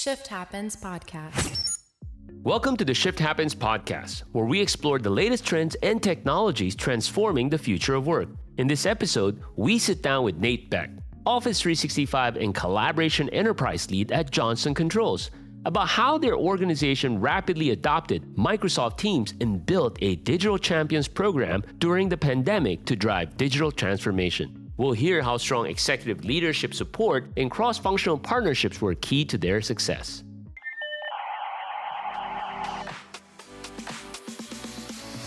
Shift Happens Podcast. Welcome to the Shift Happens Podcast, where we explore the latest trends and technologies transforming the future of work. In this episode, we sit down with Nate Beck, Office 365 and Collaboration Enterprise Lead at Johnson Controls, about how their organization rapidly adopted Microsoft Teams and built a Digital Champions program during the pandemic to drive digital transformation. We'll hear how strong executive leadership support and cross-functional partnerships were key to their success.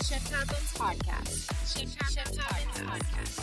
Shift Happens Podcast. Shift Happens Podcast.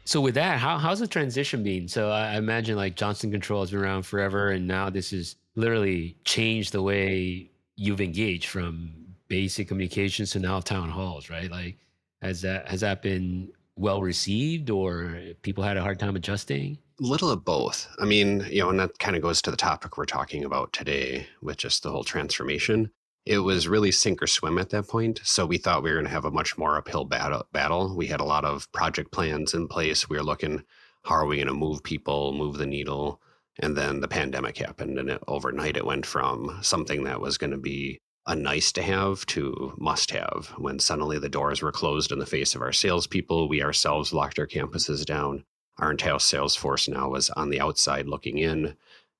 So with that, how's the transition been? So I imagine like Johnson Control has been around forever, and now this has literally changed the way you've engaged from basic communications to now town halls, right? Like, has that been well received, or people had a hard time adjusting? Little of both. I mean, and that kind of goes to the topic we're talking about today with just the whole transformation. It was really sink or swim at that point. So we thought we were going to have a much more uphill battle. We had a lot of project plans in place. We were looking, how are we going to move people, move the needle? And then the pandemic happened, and overnight it went from something that was going to be a nice to have to must have. When suddenly the doors were closed in the face of our salespeople, we ourselves locked our campuses down. Our entire sales force now was on the outside looking in.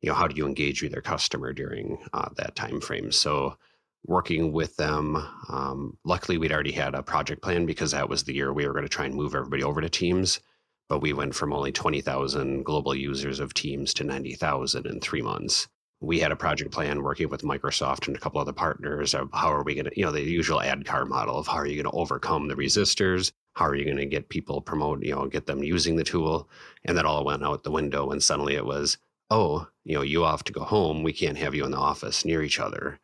How do you engage with your customer during that time frame? So working with them, luckily we'd already had a project plan because that was the year we were going to try and move everybody over to Teams. But we went from only 20,000 global users of Teams to 90,000 in 3 months. We had a project plan working with Microsoft and a couple other partners of how are we going to, the usual ad car model of how are you going to overcome the resistors? How are you going to get people get them using the tool? And that all went out the window. And suddenly it was, you have to go home. We can't have you in the office near each other.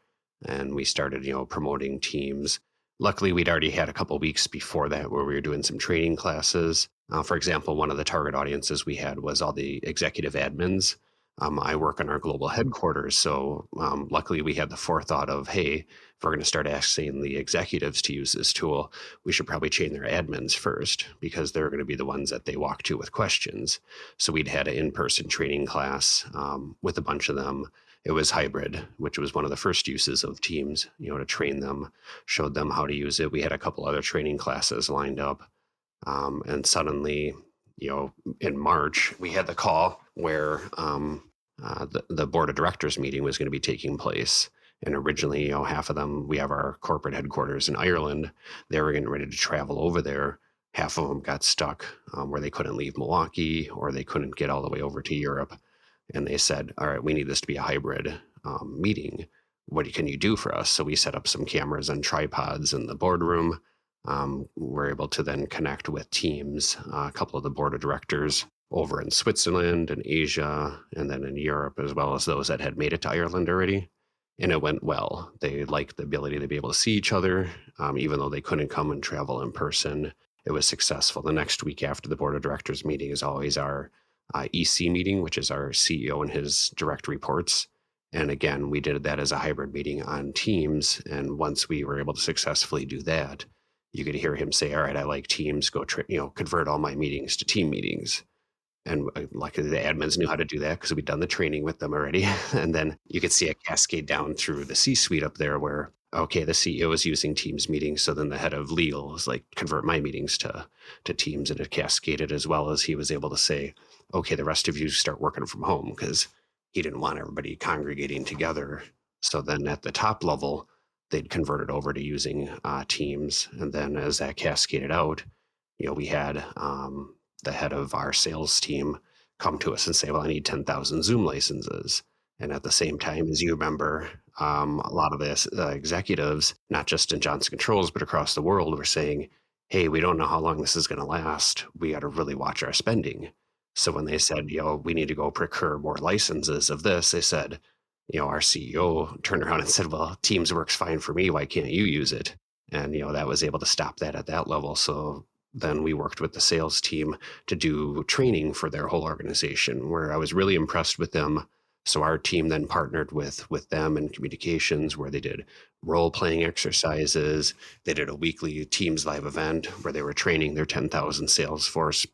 And we started, promoting Teams. Luckily, we'd already had a couple of weeks before that where we were doing some training classes. For example, one of the target audiences we had was all the executive admins. I work in our global headquarters, so luckily we had the forethought of, hey, if we're going to start asking the executives to use this tool, we should probably train their admins first because they're going to be the ones that they walk to with questions. So we'd had an in-person training class with a bunch of them. It was hybrid, which was one of the first uses of Teams, to train them, showed them how to use it. We had a couple other training classes lined up. And suddenly, in March, we had the call where the board of directors meeting was going to be taking place. And originally, half of them, we have our corporate headquarters in Ireland. They were getting ready to travel over there. Half of them got stuck where they couldn't leave Milwaukee or they couldn't get all the way over to Europe. And they said, all right, we need this to be a hybrid meeting. What can you do for us? So we set up some cameras and tripods in the boardroom. We're able to then connect with Teams, a couple of the board of directors over in Switzerland and Asia, and then in Europe, as well as those that had made it to Ireland already. And it went well. They liked the ability to be able to see each other, even though they couldn't come and travel in person. It was successful. The next week after the board of directors meeting is always our EC meeting, which is our CEO and his direct reports. And again, we did that as a hybrid meeting on Teams. And once we were able to successfully do that, you could hear him say, all right, I like Teams, go convert all my meetings to team meetings. And luckily the admins knew how to do that because we'd done the training with them already. And then you could see a cascade down through the C-suite up there where, okay, the CEO is using Teams meetings. So then the head of legal was like, convert my meetings to Teams, and it cascaded, as well as he was able to say, okay, the rest of you start working from home, because he didn't want everybody congregating together. So then at the top level, they'd converted over to using Teams. And then as that cascaded out, we had the head of our sales team come to us and say, well, I need 10,000 Zoom licenses. And at the same time, as you remember, a lot of the executives, not just in Johnson Controls, but across the world, were saying, hey, we don't know how long this is going to last. We got to really watch our spending. So when they said, we need to go procure more licenses of this, they said, our CEO turned around and said, well, Teams works fine for me. Why can't you use it? And, that was able to stop that at that level. So then we worked with the sales team to do training for their whole organization, where I was really impressed with them. So our team then partnered with them in communications, where they did role-playing exercises. They did a weekly Teams live event where they were training their 10,000 Salesforce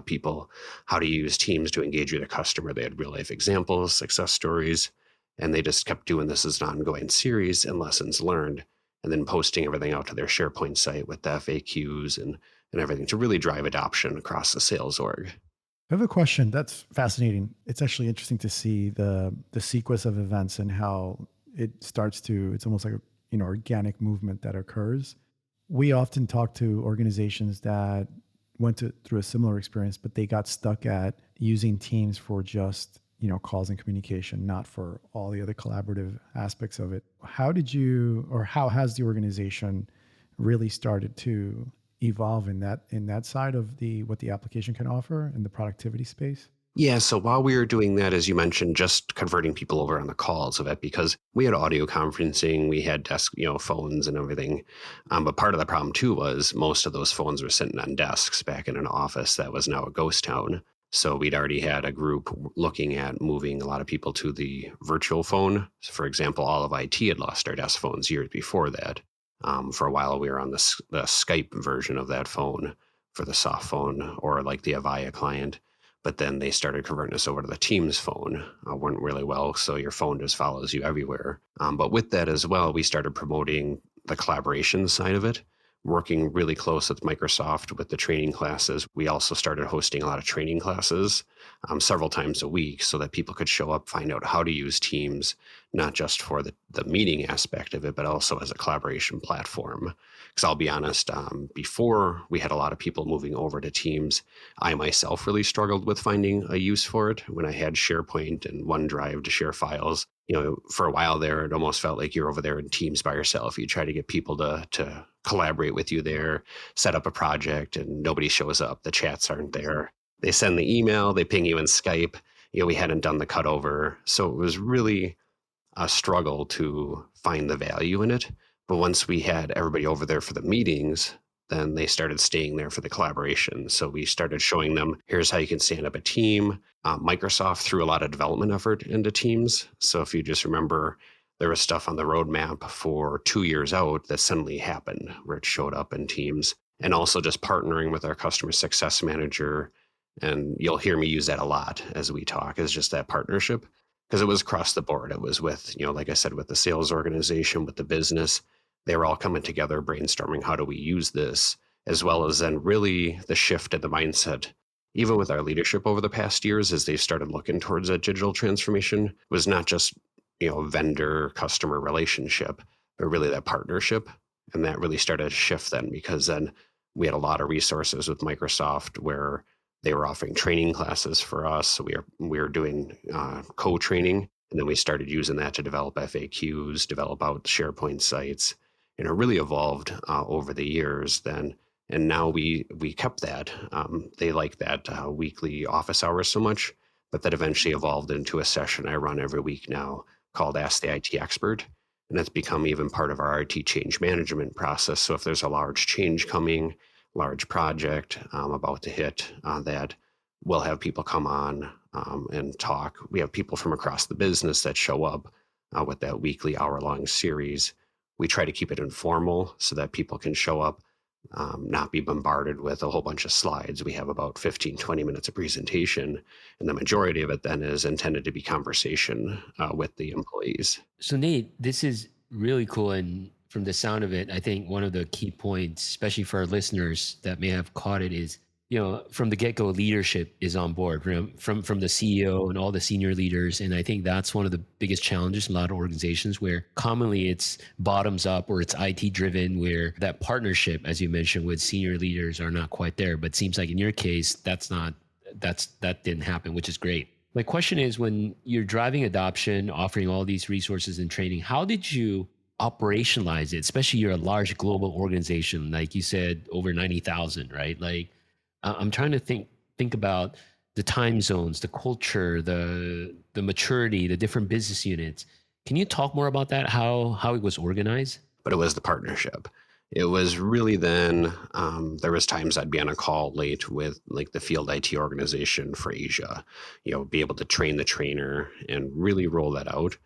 people how to use Teams to engage with a customer. They had real life examples, success stories, and they just kept doing this as an ongoing series and lessons learned, and then posting everything out to their SharePoint site with the FAQs and everything to really drive adoption across the sales org. I have a question that's fascinating. It's actually interesting to see the sequence of events and how it starts to, it's almost like a organic movement that occurs. We often talk to organizations that through a similar experience, but they got stuck at using Teams for just calls and communication, not for all the other collaborative aspects of it. How has the organization really started to evolve in that side of what the application can offer in the productivity space? Yeah, so while we were doing that, as you mentioned, just converting people over on the calls of it, because we had audio conferencing, we had desk, phones and everything. But part of the problem too was most of those phones were sitting on desks back in an office that was now a ghost town. So we'd already had a group looking at moving a lot of people to the virtual phone. So for example, all of IT had lost our desk phones years before that. For a while, we were on the Skype version of that phone for the soft phone, or like the Avaya client. But then they started converting us over to the Teams phone. Went really well, so your phone just follows you everywhere. But with that as well, we started promoting the collaboration side of it, working really close with Microsoft with the training classes. We also started hosting a lot of training classes several times a week so that people could show up, find out how to use Teams, not just for the meeting aspect of it, but also as a collaboration platform. Because I'll be honest, before we had a lot of people moving over to Teams, I myself really struggled with finding a use for it when I had SharePoint and OneDrive to share files. For a while there, it almost felt like you're over there in Teams by yourself. You try to get people to collaborate with you there, set up a project, and nobody shows up. The chats aren't there. They send the email, they ping you in Skype. We hadn't done the cutover. So it was really a struggle to find the value in it. But once we had everybody over there for the meetings, then they started staying there for the collaboration. So we started showing them, here's how you can stand up a team. Microsoft threw a lot of development effort into Teams. So if you just remember, there was stuff on the roadmap for 2 years out that suddenly happened where it showed up in Teams. And also just partnering with our customer success manager. And you'll hear me use that a lot as we talk, is just that partnership. Because it was across the board. It was with, like I said, with the sales organization, with the business. They were all coming together, brainstorming, how do we use this, as well as then really the shift in the mindset, even with our leadership over the past years, as they started looking towards that digital transformation, was not just, vendor customer relationship, but really that partnership. And that really started to shift then, because then we had a lot of resources with Microsoft where they were offering training classes for us. So we were doing co-training, and then we started using that to develop FAQs, develop out SharePoint sites. And it really evolved over the years then. And now we kept that. They like that weekly office hours so much, but that eventually evolved into a session I run every week now called Ask the IT Expert. And it's become even part of our IT change management process. So if there's a large change coming, large project about to hit, that we'll have people come on and talk. We have people from across the business that show up with that weekly hour-long series. We try to keep it informal so that people can show up, not be bombarded with a whole bunch of slides. We have about 15, 20 minutes of presentation, and the majority of it then is intended to be conversation with the employees. So Nate, this is really cool. And from the sound of it, I think one of the key points, especially for our listeners that may have caught it, is from the get-go, leadership is on board from the CEO and all the senior leaders. And I think that's one of the biggest challenges in a lot of organizations, where commonly it's bottoms up or it's IT driven, where that partnership, as you mentioned, with senior leaders are not quite there. But it seems like in your case, that didn't happen, which is great. My question is, when you're driving adoption, offering all these resources and training, how did you operationalize it? Especially you're a large global organization, like you said, over 90,000, right? Like, I'm trying to think about the time zones, the culture, the maturity, the different business units. Can you talk more about that? How it was organized? But it was the partnership. It was really then, there was times I'd be on a call late with like the field IT organization for Asia, be able to train the trainer and really roll that out.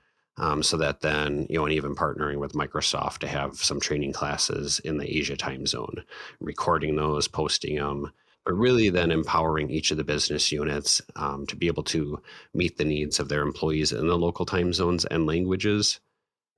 So that then, and even partnering with Microsoft to have some training classes in the Asia time zone, recording those, posting them, but really then empowering each of the business units to be able to meet the needs of their employees in the local time zones and languages.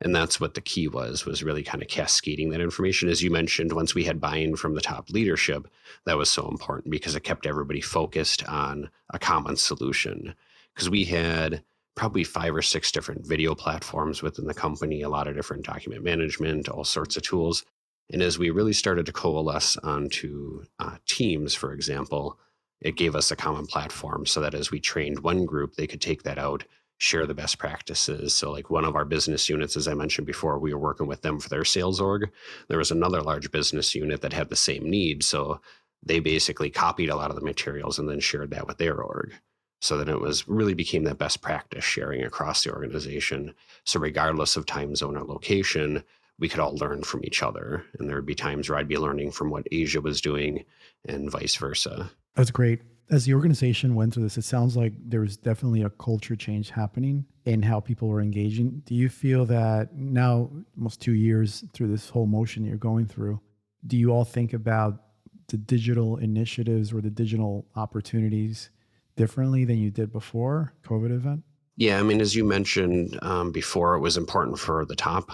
And that's what the key was really kind of cascading that information. As you mentioned, once we had buy-in from the top leadership, that was so important because it kept everybody focused on a common solution. Because we had probably 5 or 6 different video platforms within the company, a lot of different document management, all sorts of tools. And as we really started to coalesce onto Teams, for example, it gave us a common platform so that as we trained one group, they could take that out, share the best practices. So like one of our business units, as I mentioned before, we were working with them for their sales org. There was another large business unit that had the same need. So they basically copied a lot of the materials and then shared that with their org. So that it was really became that best practice sharing across the organization. So regardless of time zone or location, we could all learn from each other. And there would be times where I'd be learning from what Asia was doing and vice versa. That's great. As the organization went through this, it sounds like there was definitely a culture change happening in how people were engaging. Do you feel that now, almost 2 years through this whole motion you're going through, do you all think about the digital initiatives or the digital opportunities differently than you did before COVID event? Yeah, I mean, as you mentioned before, it was important for the top.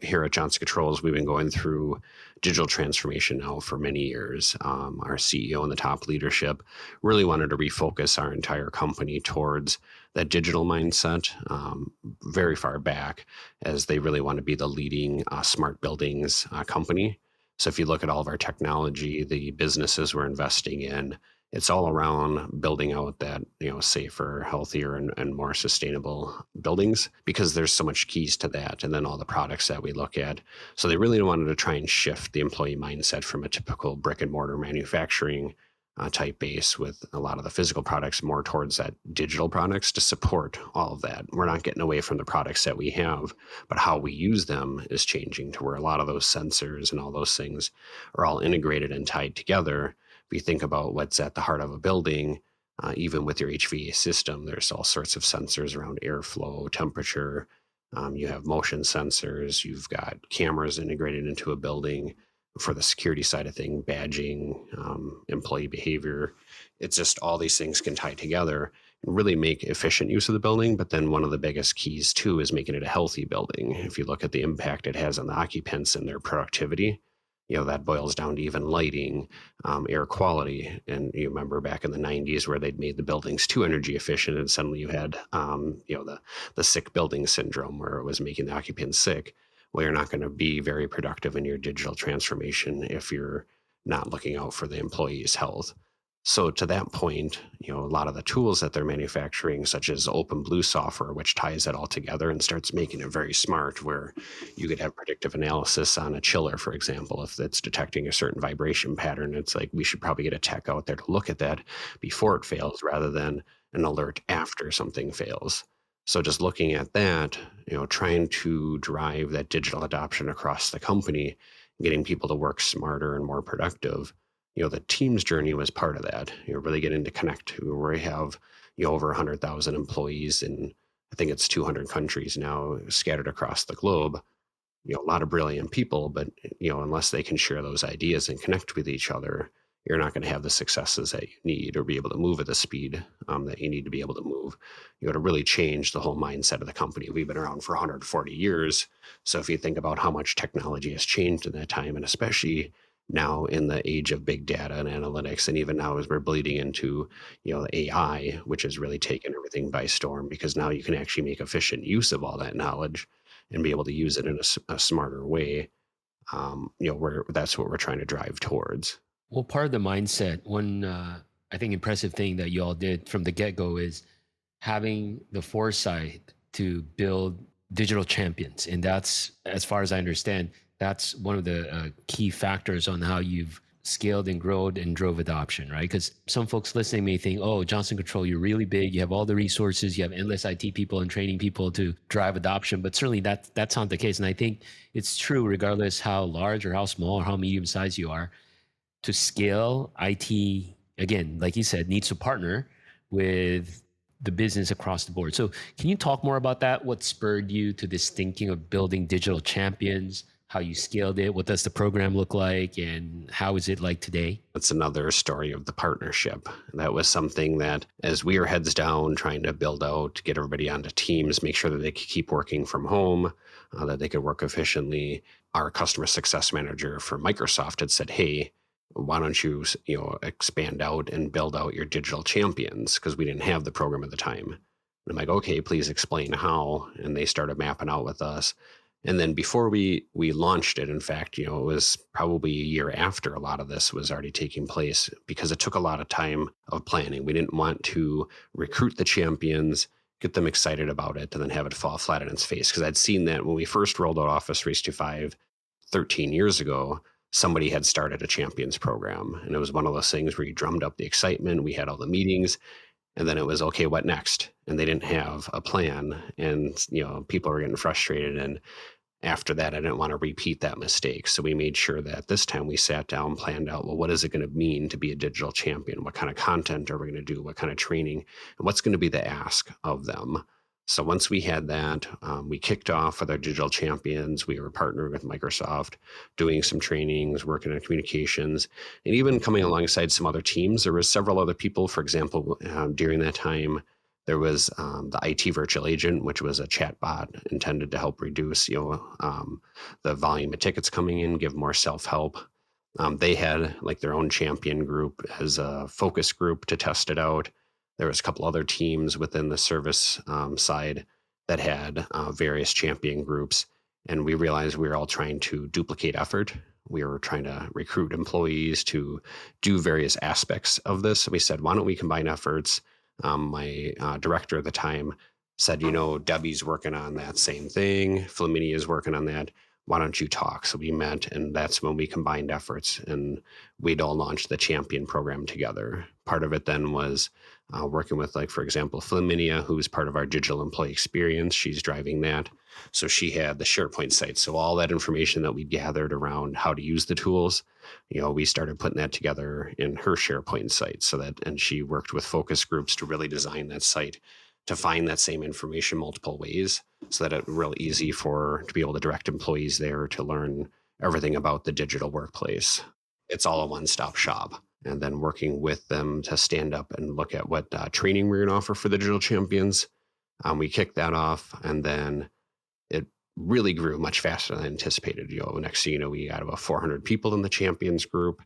Here at Johnson Controls, we've been going through digital transformation now for many years. Our CEO and the top leadership really wanted to refocus our entire company towards that digital mindset very far back, as they really want to be the leading smart buildings company. So if you look at all of our technology, the businesses we're investing in, it's all around building out that, safer, healthier, and more sustainable buildings, because there's so much keys to that. And then all the products that we look at. So they really wanted to try and shift the employee mindset from a typical brick and mortar manufacturing type base with a lot of the physical products more towards that digital products to support all of that. We're not getting away from the products that we have, but how we use them is changing to where a lot of those sensors and all those things are all integrated and tied together. If you think about what's at the heart of a building, even with your HVAC system, there's all sorts of sensors around airflow, temperature. You have motion sensors. You've got cameras integrated into a building for the security side of thing, badging, employee behavior. It's just all these things can tie together and really make efficient use of the building. But then one of the biggest keys too is making it a healthy building. If you look at the impact it has on the occupants and their productivity, that boils down to even lighting, air quality. And you remember back in the 90s where they'd made the buildings too energy efficient, and suddenly you had, the sick building syndrome where it was making the occupants sick. Well, you're not going to be very productive in your digital transformation if you're not looking out for the employee's health. So to that point, a lot of the tools that they're manufacturing, such as OpenBlue software, which ties it all together and starts making it very smart, where you could have predictive analysis on a chiller, for example, if it's detecting a certain vibration pattern. It's like we should probably get a tech out there to look at that before it fails rather than an alert after something fails. So just looking at that, trying to drive that digital adoption across the company, getting people to work smarter and more productive. The Teams journey was part of that. Really getting to connect to where we have, over 100,000 employees in, I think it's 200 countries now scattered across the globe. A lot of brilliant people, but, unless they can share those ideas and connect with each other, you're not going to have the successes that you need or be able to move at the speed that you need to be able to move. To really change the whole mindset of the company. We've been around for 140 years. So if you think about how much technology has changed in that time, and especially now in the age of big data and analytics, and even now as we're bleeding into, AI, which has really taken everything by storm, because now you can actually make efficient use of all that knowledge and be able to use it in a smarter way. That's what we're trying to drive towards. Well, part of the mindset, one I think impressive thing that you all did from the get-go is having the foresight to build digital champions. And that's, as far as I understand, that's one of the key factors on how you've scaled and grown and drove adoption, right? Because some folks listening may think, oh, Johnson Control, you're really big. You have all the resources. You have endless IT people and training people to drive adoption. But certainly that's not the case. And I think it's true, regardless how large or how small or how medium-sized you are, to scale IT, again, like you said, needs to partner with the business across the board. So can you talk more about that? What spurred you to this thinking of building digital champions? how you scaled it? What does the program look like, and how is it like today? That's another story of the partnership. That was something that, as we were heads down trying to build out, get everybody onto teams, make sure that they could keep working from home, that they could work efficiently. Our customer success manager for Microsoft had said, "Hey, why don't you, expand out and build out your digital champions?" Because we didn't have the program at the time. And I'm like, "Okay, please explain how." And they started mapping out with us. And then before we launched it, in fact, it was probably a year after a lot of this was already taking place because it took a lot of time of planning. We didn't want to recruit the champions, get them excited about it, and then have it fall flat on its face. Because I'd seen that when we first rolled out Office 365 13 years ago, somebody had started a champions program. And it was one of those things where you drummed up the excitement. We had all the meetings. And then it was, okay, what next? And they didn't have a plan. And, people were getting frustrated. And after that, I didn't want to repeat that mistake. So we made sure that this time we sat down, planned out, well, what is it going to mean to be a digital champion? What kind of content are we going to do? What kind of training? And what's going to be the ask of them? So once we had that, we kicked off with our digital champions. We were partnering with Microsoft, doing some trainings, working on communications, and even coming alongside some other teams. There were several other people, for example, during that time. There was the IT virtual agent, which was a chat bot intended to help reduce, the volume of tickets coming in, give more self-help. They had like their own champion group as a focus group to test it out. There was a couple other teams within the service side that had various champion groups, and we realized we were all trying to duplicate effort. We were trying to recruit employees to do various aspects of this. We said, why don't we combine efforts? My director at the time said, Debbie's working on that same thing. Flaminia is working on that. Why don't you talk? So we met, and that's when we combined efforts, and we'd all launched the champion program together. Part of it then was working with, like, for example, Flaminia, who's part of our digital employee experience. She's driving that. So she had the SharePoint site. So all that information that we gathered around how to use the tools, we started putting that together in her SharePoint site. And she worked with focus groups to really design that site to find that same information multiple ways, so that it's real easy to be able to direct employees there to learn everything about the digital workplace. It's all a one-stop shop. And then working with them to stand up and look at what training we're going to offer for the digital champions. We kicked that off, and then it really grew much faster than anticipated. Next thing you know, we got about 400 people in the champions group.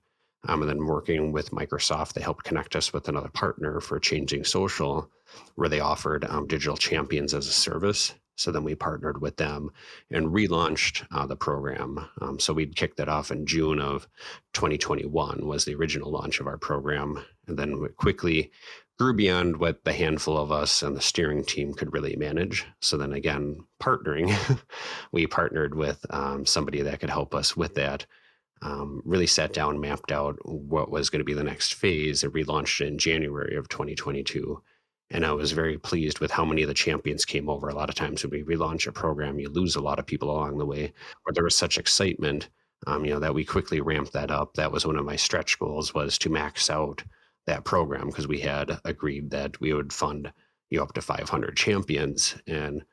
And then working with Microsoft, they helped connect us with another partner for Changing Social, where they offered digital champions as a service. So then we partnered with them and relaunched the program. So we'd kicked that off in June of 2021 was the original launch of our program. And then we quickly grew beyond what the handful of us and the steering team could really manage. So then again, partnering, we partnered with somebody that could help us with that. Really sat down, mapped out what was going to be the next phase, and relaunched it in January of 2022. And I was very pleased with how many of the champions came over. A lot of times when we relaunch a program, you lose a lot of people along the way, but there was such excitement, that we quickly ramped that up. That was one of my stretch goals, was to max out that program, because we had agreed that we would fund up to 500 champions. And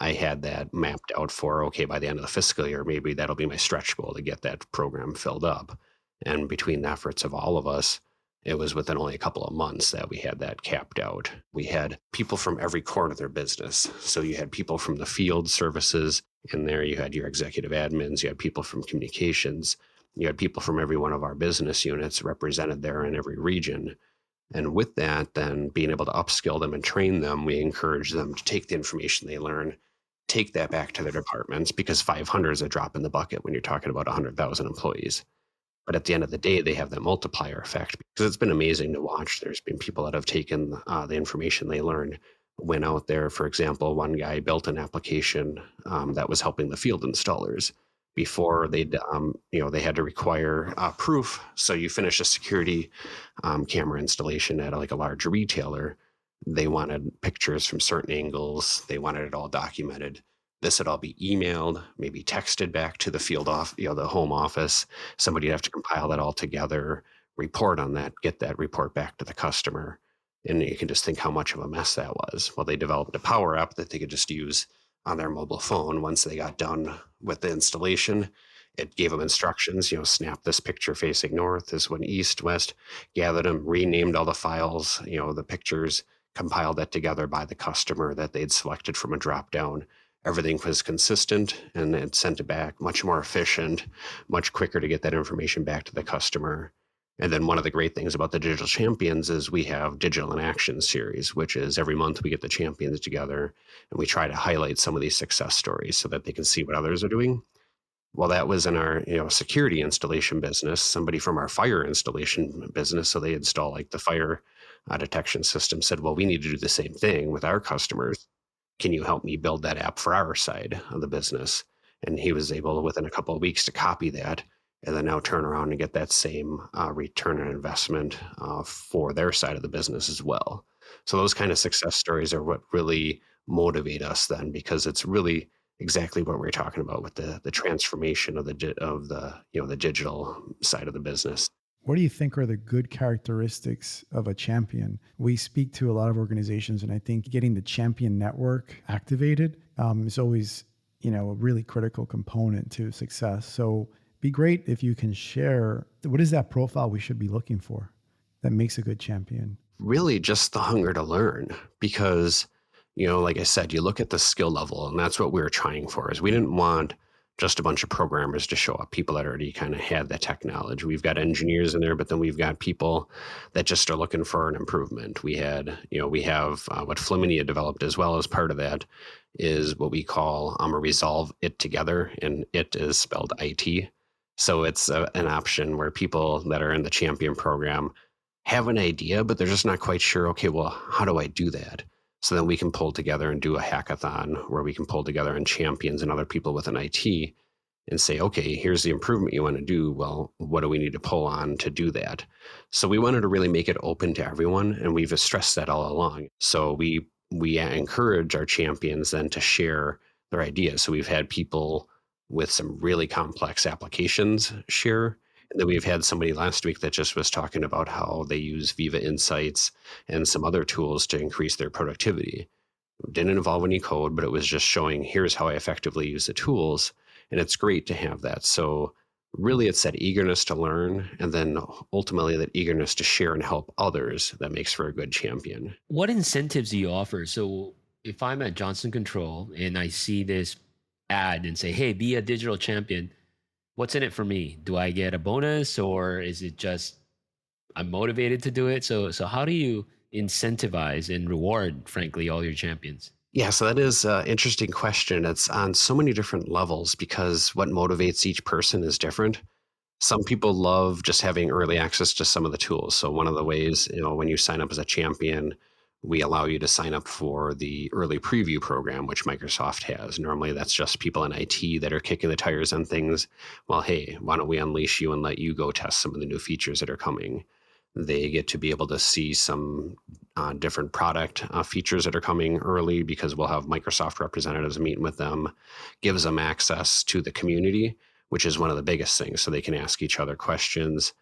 I had that mapped out for, okay, by the end of the fiscal year, maybe that'll be my stretch goal to get that program filled up. And between the efforts of all of us, it was within only a couple of months that we had that capped out. We had people from every corner of their business. So you had people from the field services in there. You had your executive admins. You had people from communications. You had people from every one of our business units represented there in every region. And with that, then being able to upskill them and train them, we encourage them to take the information they learn, take that back to their departments, because 500 is a drop in the bucket when you're talking about 100,000 employees. But at the end of the day, they have that multiplier effect, because it's been amazing to watch. There's been people that have taken the information they learned, went out there. For example, one guy built an application that was helping the field installers. Before they had to require proof. So you finish a security camera installation at like a large retailer. They wanted pictures from certain angles. They wanted it all documented. This would all be emailed, maybe texted back to the field the home office. Somebody would have to compile that all together, report on that, get that report back to the customer. And you can just think how much of a mess that was. Well, they developed a Power App that they could just use on their mobile phone once they got done with the installation. It gave them instructions, snap this picture facing north, this one east, west, gathered them, renamed all the files, the pictures, compiled that together by the customer that they'd selected from a drop down. Everything was consistent and it sent it back much more efficient, much quicker to get that information back to the customer. And then one of the great things about the Digital Champions is we have Digital in Action series, which is every month we get the champions together and we try to highlight some of these success stories so that they can see what others are doing. Well, that was in our security installation business, somebody from our fire installation business. So they install like the fire detection system said, well, we need to do the same thing with our customers. Can you help me build that app for our side of the business? And he was able within a couple of weeks to copy that and then now turn around and get that same return on investment for their side of the business as well. So those kind of success stories are what really motivate us then, because it's really exactly what we're talking about with the transformation of the digital side of the business. What do you think are the good characteristics of a champion? We speak to a lot of organizations, and I think getting the champion network activated is always, a really critical component to success. So be great if you can share, what is that profile we should be looking for that makes a good champion? Really just the hunger to learn, because like I said, you look at the skill level, and that's what we were trying for. Is we didn't want just a bunch of programmers to show up, people that already kind of had the tech knowledge. We've got engineers in there, but then we've got people that just are looking for an improvement. We have what Flaminia developed as well as part of that is what we call a resolve it together, and it is spelled IT. So it's an option where people that are in the champion program have an idea, but they're just not quite sure, okay, well, how do I do that? So then we can pull together and do a hackathon where we can pull together and champions and other people with an IT and say, okay, here's the improvement you want to do. Well, what do we need to pull on to do that? So we wanted to really make it open to everyone, and we've stressed that all along. So we encourage our champions then to share their ideas. So we've had people with some really complex applications share. And then we've had somebody last week that just was talking about how they use Viva Insights and some other tools to increase their productivity. It didn't involve any code, but it was just showing, here's how I effectively use the tools. And it's great to have that. So really it's that eagerness to learn, and then ultimately that eagerness to share and help others that makes for a good champion. What incentives do you offer? So if I'm at Johnson Control and I see this ad and say, hey, be a digital champion, what's in it for me? Do I get a bonus, or is it just I'm motivated to do it? So how do you incentivize and reward, frankly, all your champions? Yeah, so that is an interesting question. It's on so many different levels because what motivates each person is different. Some people love just having early access to some of the tools. So one of the ways, when you sign up as a champion, we allow you to sign up for the early preview program, which Microsoft has. Normally, that's just people in IT that are kicking the tires on things. Well, hey, why don't we unleash you and let you go test some of the new features that are coming? They get to be able to see some different product features that are coming early because we'll have Microsoft representatives meeting with them, gives them access to the community, which is one of the biggest things. So they can ask each other questions.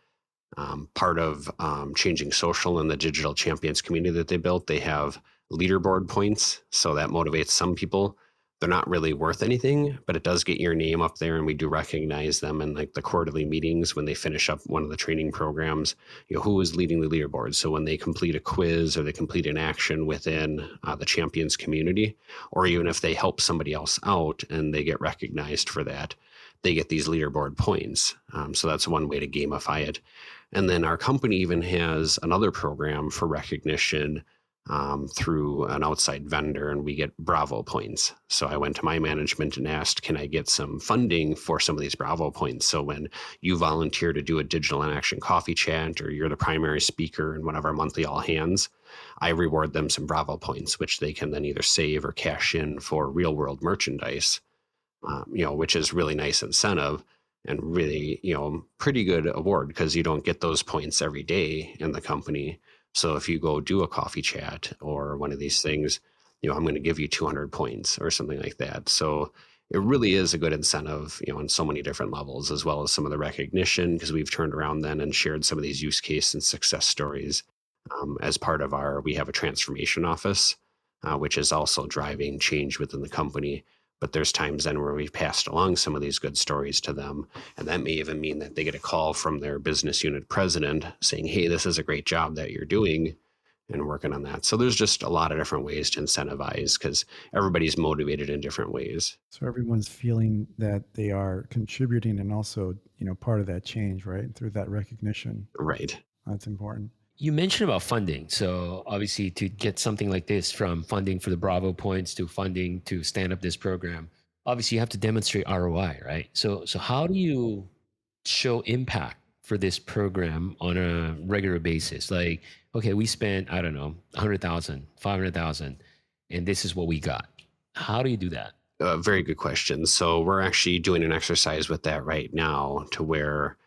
Part of Changing Social and the Digital Champions community that they built, they have leaderboard points. So that motivates some people. They're not really worth anything, but it does get your name up there, and we do recognize them in like the quarterly meetings when they finish up one of the training programs, who is leading the leaderboard. So when they complete a quiz or they complete an action within the champions community, or even if they help somebody else out and they get recognized for that, they get these leaderboard points. So that's one way to gamify it. And then our company even has another program for recognition through an outside vendor, and we get Bravo points. So I went to my management and asked, can I get some funding for some of these Bravo points? So when you volunteer to do a digital in action coffee chat, or you're the primary speaker in one of our monthly all hands, I reward them some Bravo points, which they can then either save or cash in for real world merchandise, which is really nice incentive and really, pretty good award because you don't get those points every day in the company. So if you go do a coffee chat or one of these things, I'm going to give you 200 points or something like that. So it really is a good incentive, on so many different levels, as well as some of the recognition, because we've turned around then and shared some of these use case and success stories as part of we have a transformation office, which is also driving change within the company. But there's times then where we've passed along some of these good stories to them. And that may even mean that they get a call from their business unit president saying, hey, this is a great job that you're doing, and working on that. So there's just a lot of different ways to incentivize because everybody's motivated in different ways. So everyone's feeling that they are contributing and also, part of that change, right? Through that recognition. Right. That's important. You mentioned about funding. So obviously to get something like this, from funding for the Bravo points to funding to stand up this program, obviously you have to demonstrate ROI, right? So how do you show impact for this program on a regular basis? Like, okay, we spent, I don't know, 100,000, 500,000, and this is what we got. How do you do that? Very good question. So we're actually doing an exercise with that right now to where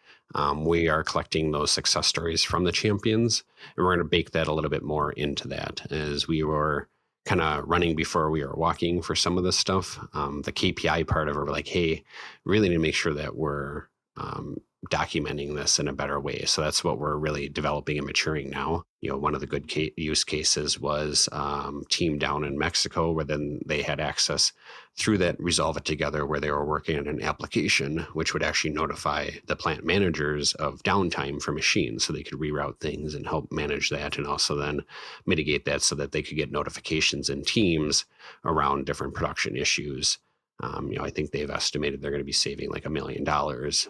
we are collecting those success stories from the champions, and we're going to bake that a little bit more into that as we were kind of running before we were walking for some of this stuff. The KPI part of it, we're like, hey, really need to make sure that we're documenting this in a better way. So that's what we're really developing and maturing now. One of the good use cases was team down in Mexico, where then they had access through that Resolve It Together, where they were working on an application which would actually notify the plant managers of downtime for machines, so they could reroute things and help manage that, and also then mitigate that so that they could get notifications in teams around different production issues. I think they've estimated they're going to be saving like $1 million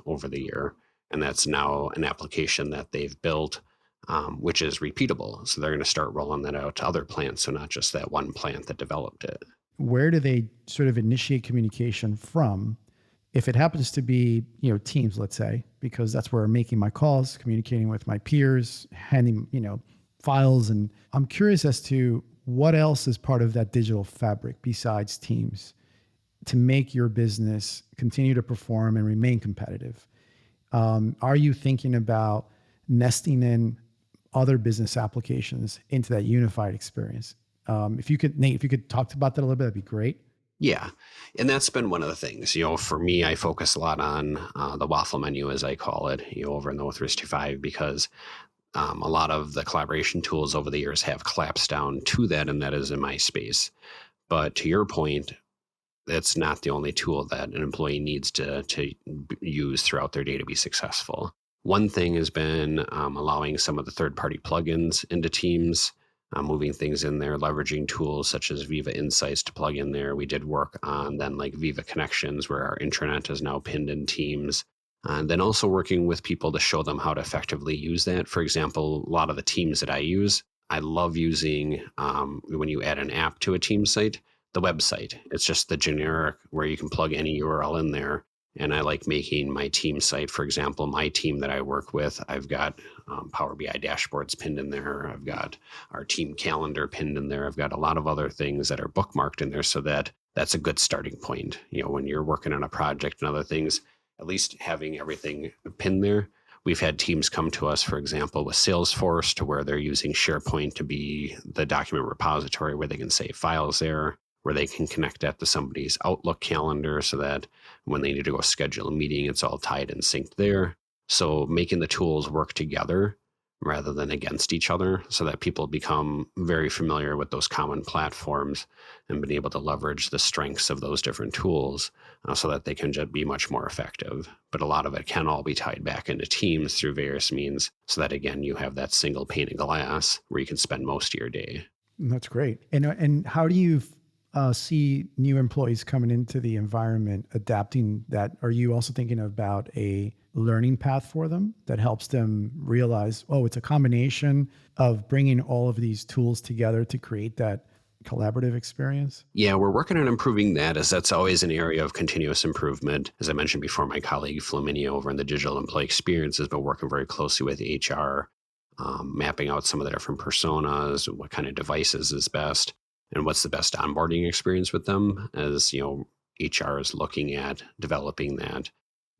over the year. And that's now an application that they've built, which is repeatable. So they're going to start rolling that out to other plants. So not just that one plant that developed it. Where do they sort of initiate communication from? If it happens to be, Teams, let's say, because that's where I'm making my calls, communicating with my peers, handing, files. And I'm curious as to what else is part of that digital fabric besides Teams to make your business continue to perform and remain competitive. Are you thinking about nesting in other business applications into that unified experience? If you could, Nate, if you could talk about that a little bit, that'd be great. Yeah. And that's been one of the things, for me, I focus a lot on the waffle menu, as I call it, over in the O365, because a lot of the collaboration tools over the years have collapsed down to that, and that is in my space. But to your point, that's not the only tool that an employee needs to use throughout their day to be successful. One thing has been allowing some of the third-party plugins into Teams, moving things in there, leveraging tools such as Viva Insights to plug in there. We did work on then like Viva Connections, where our intranet is now pinned in Teams. And then also working with people to show them how to effectively use that. For example, a lot of the teams that I use, I love using when you add an app to a team site, the website. It's just the generic where you can plug any URL in there. And I like making my team site, for example, my team that I work with, I've got Power BI dashboards pinned in there. I've got our team calendar pinned in there. I've got a lot of other things that are bookmarked in there, so that that's a good starting point. When you're working on a project and other things, at least having everything pinned there. We've had teams come to us, for example, with Salesforce, to where they're using SharePoint to be the document repository where they can save files there, where they can connect that to somebody's Outlook calendar so that when they need to go schedule a meeting, it's all tied and synced there. So making the tools work together rather than against each other, so that people become very familiar with those common platforms and been able to leverage the strengths of those different tools so that they can just be much more effective. But a lot of it can all be tied back into Teams through various means, so that, again, you have that single pane of glass where you can spend most of your day. That's great. And how do you see new employees coming into the environment, adapting that? Are you also thinking about a learning path for them that helps them realize, it's a combination of bringing all of these tools together to create that collaborative experience? Yeah, we're working on improving that, as that's always an area of continuous improvement. As I mentioned before, my colleague Flaminio over in the digital employee experience has been working very closely with HR, mapping out some of the different personas, what kind of devices is best, and what's the best onboarding experience with them, as HR is looking at developing that,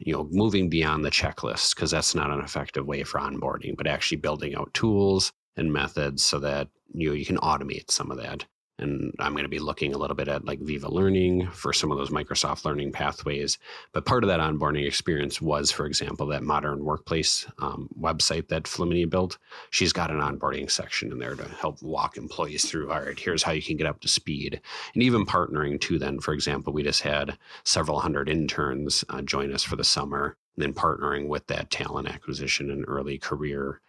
moving beyond the checklist, because that's not an effective way for onboarding, but actually building out tools and methods so that you can automate some of that. And I'm going to be looking a little bit at like Viva Learning for some of those Microsoft learning pathways. But part of that onboarding experience was, for example, that modern workplace website that Flamini built. She's got an onboarding section in there to help walk employees through, all right, here's how you can get up to speed. And even partnering too then, for example, we just had several hundred interns join us for the summer. And then partnering with that talent acquisition and early career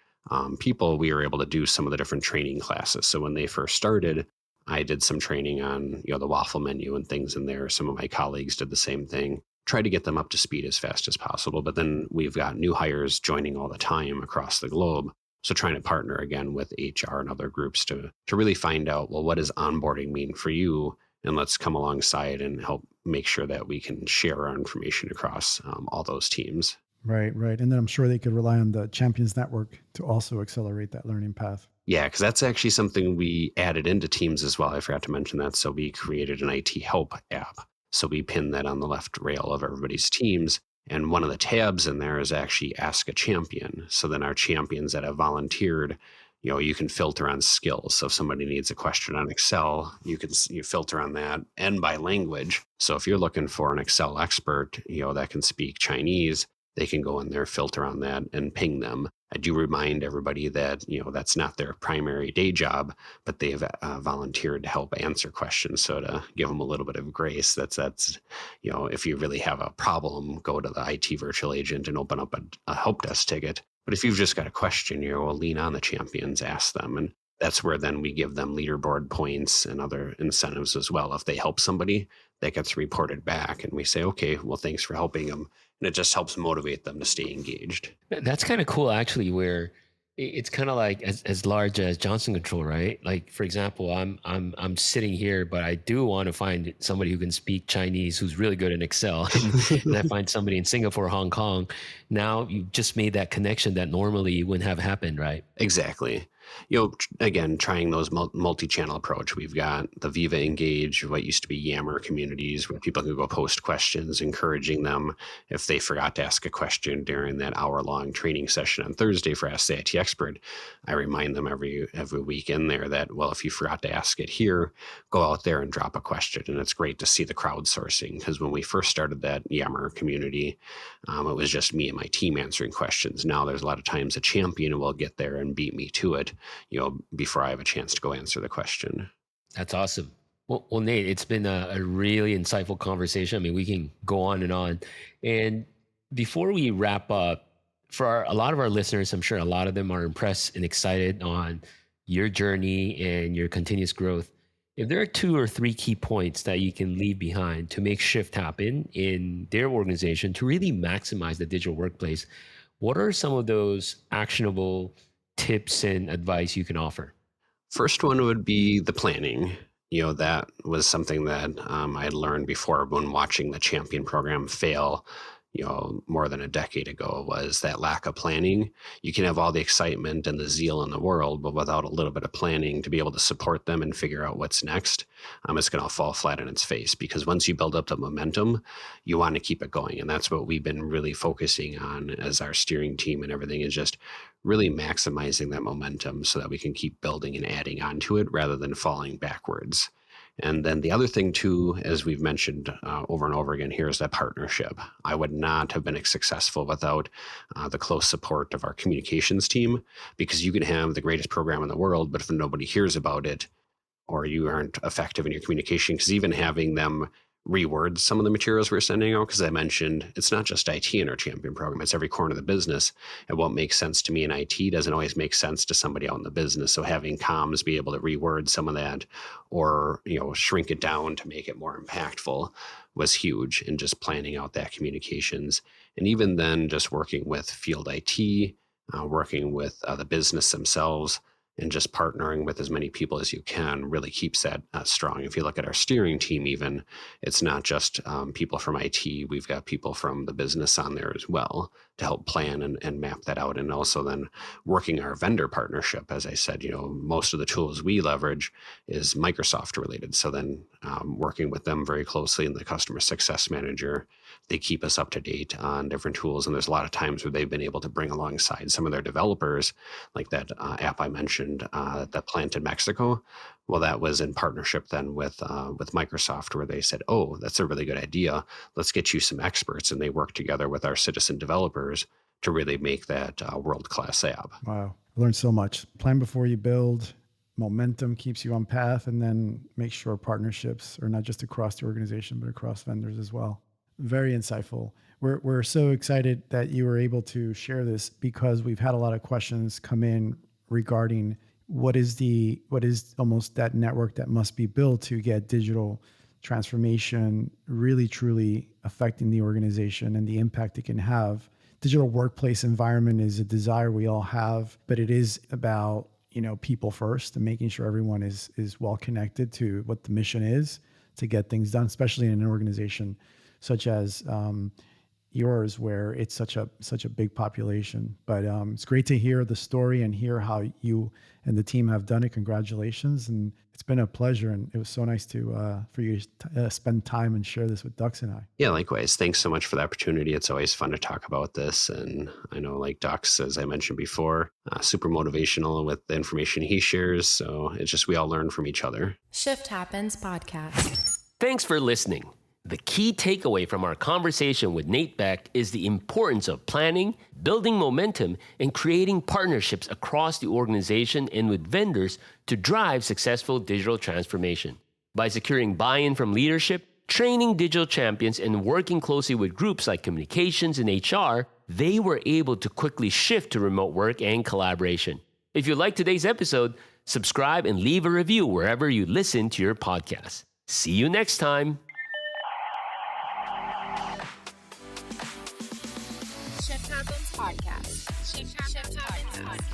people, we were able to do some of the different training classes. So when they first started, I did some training on, the waffle menu and things in there. Some of my colleagues did the same thing. Try to get them up to speed as fast as possible. But then we've got new hires joining all the time across the globe. So trying to partner again with HR and other groups to really find out, well, what does onboarding mean for you? And let's come alongside and help make sure that we can share our information across all those teams. Right. And then I'm sure they could rely on the Champions Network to also accelerate that learning path. Yeah, because that's actually something we added into Teams as well. I forgot to mention that. So we created an IT help app. So we pinned that on the left rail of everybody's Teams. And one of the tabs in there is actually Ask a Champion. So then our champions that have volunteered, you can filter on skills. So if somebody needs a question on Excel, you filter on that and by language. So if you're looking for an Excel expert, that can speak Chinese, they can go in there, filter on that, and ping them. I do remind everybody that, that's not their primary day job, but they've volunteered to help answer questions. So to give them a little bit of grace, that's if you really have a problem, go to the IT virtual agent and open up a help desk ticket. But if you've just got a question, we'll lean on the champions, ask them. And that's where then we give them leaderboard points and other incentives as well. If they help somebody, that gets reported back and we say, okay, well, thanks for helping them. And it just helps motivate them to stay engaged. That's kind of cool, actually, where it's kind of like as large as Johnson Control, right? Like, for example, I'm sitting here, but I do want to find somebody who can speak Chinese, who's really good in Excel, and I find somebody in Singapore, Hong Kong. Now you just made that connection that normally wouldn't have happened, right? Exactly. Again, trying those multi-channel approach. We've got the Viva Engage, what used to be Yammer communities, where people can go post questions, encouraging them if they forgot to ask a question during that hour-long training session on Thursday for Ask the IT Expert. I remind them every week in there that, well, if you forgot to ask it here, go out there and drop a question. And it's great to see the crowdsourcing, because when we first started that Yammer community, it was just me and my team answering questions. Now there's a lot of times a champion will get there and beat me to it, before I have a chance to go answer the question. That's awesome. Well, Nate, it's been a really insightful conversation. I mean, we can go on and on. And before we wrap up, for a lot of our listeners, I'm sure a lot of them are impressed and excited on your journey and your continuous growth. If there are 2 or 3 key points that you can leave behind to make shift happen in their organization to really maximize the digital workplace, what are some of those actionable tips and advice you can offer? First one would be the planning. That was something that I had learned before when watching the Champion program fail, more than a decade ago, was that lack of planning. You can have all the excitement and the zeal in the world, but without a little bit of planning to be able to support them and figure out what's next, it's going to fall flat on its face. Because once you build up the momentum, you want to keep it going. And that's what we've been really focusing on as our steering team and everything, is just really maximizing that momentum so that we can keep building and adding onto it rather than falling backwards. And then the other thing too, as we've mentioned over and over again here, is that partnership. I would not have been successful without the close support of our communications team, because you can have the greatest program in the world, but if nobody hears about it, or you aren't effective in your communication, because even having them reword some of the materials we're sending out, because I mentioned it's not just IT in our Champion program, it's every corner of the business. And what makes sense to me in IT doesn't always make sense to somebody out in the business. So having comms be able to reword some of that, or shrink it down to make it more impactful, was huge in just planning out that communications. And even then, just working with field IT, working with the business themselves, and just partnering with as many people as you can really keeps that strong. If you look at our steering team, even, it's not just people from IT. We've got people from the business on there as well to help plan and map that out. And also then working our vendor partnership. As I said, most of the tools we leverage is Microsoft related. So then working with them very closely, and the customer success manager, they keep us up to date on different tools. And there's a lot of times where they've been able to bring alongside some of their developers, like that app I mentioned, that plant in Mexico. Well, that was in partnership then with Microsoft, where they said, "Oh, that's a really good idea. Let's get you some experts," and they worked together with our citizen developers to really make that world-class app. Wow. I learned so much. Plan before you build. Momentum keeps you on path, and then make sure partnerships are not just across the organization, but across vendors as well. Very insightful. We're so excited that you were able to share this, because we've had a lot of questions come in regarding what is almost that network that must be built to get digital transformation really truly affecting the organization and the impact it can have. Digital workplace environment is a desire we all have, but it is about people first, and making sure everyone is well connected to what the mission is to get things done, especially in an organization such as yours, where it's such a big population. But it's great to hear the story and hear how you and the team have done it. Congratulations. And it's been a pleasure. And it was so nice for you to spend time and share this with Dux and I. Yeah, likewise. Thanks so much for the opportunity. It's always fun to talk about this. And I know, like Dux, as I mentioned before, super motivational with the information he shares. So it's just, we all learn from each other. Shift Happens Podcast. Thanks for listening. The key takeaway from our conversation with Nate Beck is the importance of planning, building momentum, and creating partnerships across the organization and with vendors to drive successful digital transformation. By securing buy-in from leadership, training digital champions, and working closely with groups like communications and HR, they were able to quickly shift to remote work and collaboration. If you liked today's episode, subscribe and leave a review wherever you listen to your podcast. See you next time. Shift Happens Podcast. Shift Happens Podcast.